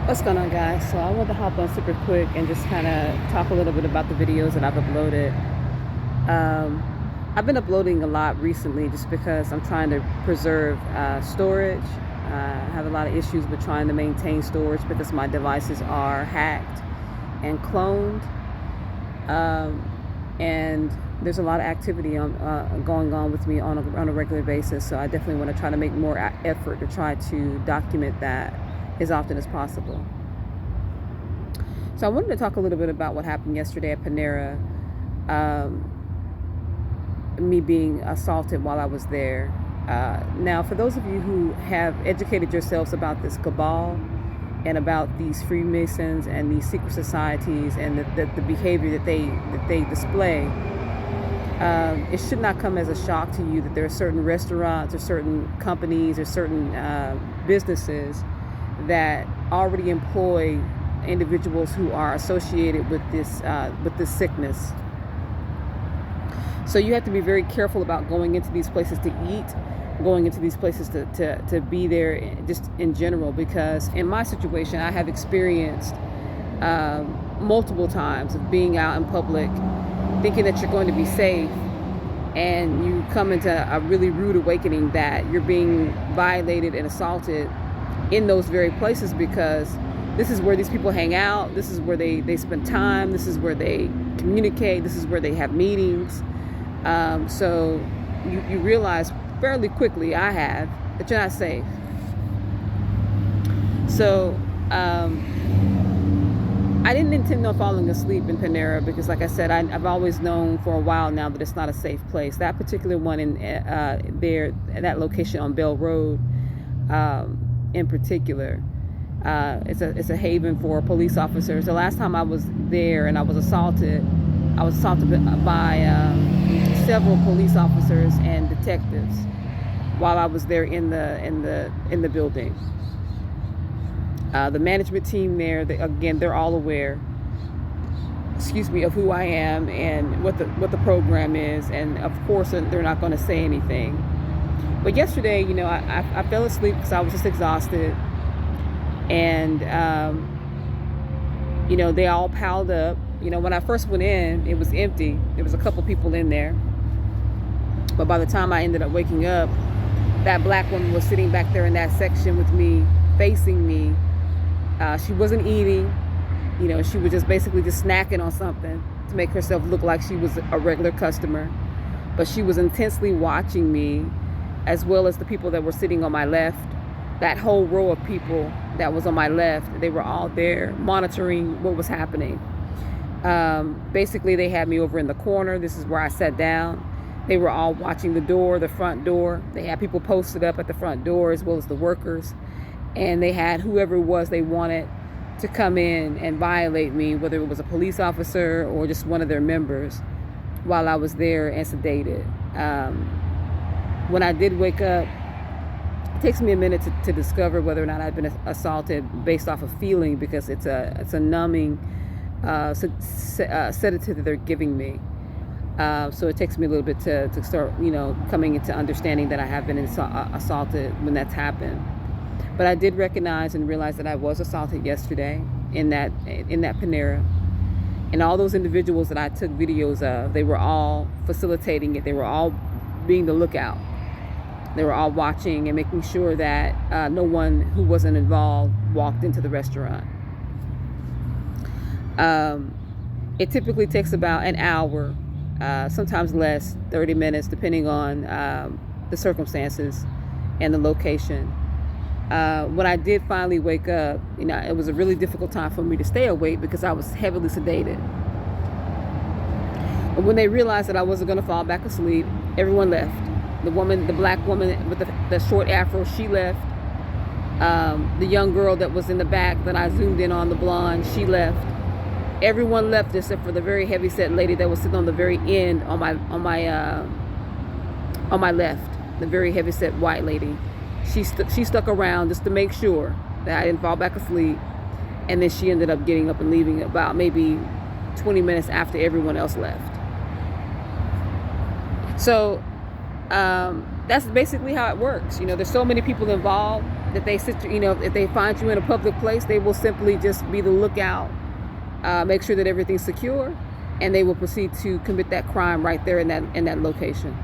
What's going on, guys? So I want to hop on super quick and just kind of talk a little bit about the videos that I've uploaded. Um, I've been uploading a lot recently just because I'm trying to preserve storage. I have a lot of issues with trying to maintain storage because my devices are hacked and cloned. Um, and there's a lot of activity going on with me on a regular basis. So I definitely want to try to make more effort to try to document that as often as possible. So I wanted to talk a little bit about what happened yesterday at Panera. Me being assaulted while I was there. Now, for those of you who have educated yourselves about this cabal and about these Freemasons and these secret societies and the behavior that they display, it should not come as a shock to you that there are certain restaurants or certain companies or certain businesses that already employ individuals who are associated with this sickness. So you have to be very careful about going into these places to eat, going into these places to be there just in general, because in my situation, I have experienced multiple times of being out in public thinking that you're going to be safe, and you come into a really rude awakening that you're being violated and assaulted in those very places, because this is where these people hang out, this is where they spend time, this is where they communicate, this is where they have meetings. So you realize fairly quickly, that you're not safe. So I didn't intend on falling asleep in Panera because, like I said, I've always known for a while now that it's not a safe place. That particular one in that location on Bell Road, in particular, it's a haven for police officers. The last time I was there and I was assaulted by several police officers and detectives while I was there in the building. The management team there, they're all aware, of who I am and what the program is, and of course they're not going to say anything. But yesterday, I fell asleep because I was just exhausted, and they all piled up. When I first went in, it was empty. There was a couple people in there, but by the time I ended up waking up, that black woman was sitting back there in that section with me, facing me. She wasn't eating, she was just basically just snacking on something to make herself look like she was a regular customer. But she was intensely watching me, as well as the people that were sitting on my left. That whole row of people that was on my left, they were all there monitoring what was happening. Basically, they had me over in the corner. This is where I sat down. They were all watching the front door. They had people posted up at the front door, as well as the workers. And they had whoever it was they wanted to come in and violate me, whether it was a police officer or just one of their members, while I was there and sedated. When I did wake up, it takes me a minute to discover whether or not I've been assaulted based off of feeling, because it's a numbing sedative that they're giving me. So it takes me a little bit to start, coming into understanding that I have been assaulted when that's happened. But I did recognize and realize that I was assaulted yesterday in that Panera. And all those individuals that I took videos of, they were all facilitating it. They were all being the lookout. They were all watching and making sure that no one who wasn't involved walked into the restaurant. It typically takes about an hour, sometimes less, 30 minutes, depending on the circumstances and the location. When I did finally wake up, it was a really difficult time for me to stay awake because I was heavily sedated. But when they realized that I wasn't going to fall back asleep, everyone left. The black woman with the short afro, she left. The young girl that was in the back that I zoomed in on, the blonde, she left. Everyone left except for the very heavy set lady that was sitting on the very end on my left, the very heavy set white lady. She stuck around just to make sure that I didn't fall back asleep, and then she ended up getting up and leaving about maybe 20 minutes after everyone else left. So that's basically how it works. There's so many people involved. that they sit, if they find you in a public place, they will simply just be the lookout, make sure that everything's secure, and they will proceed to commit that crime right there in that location.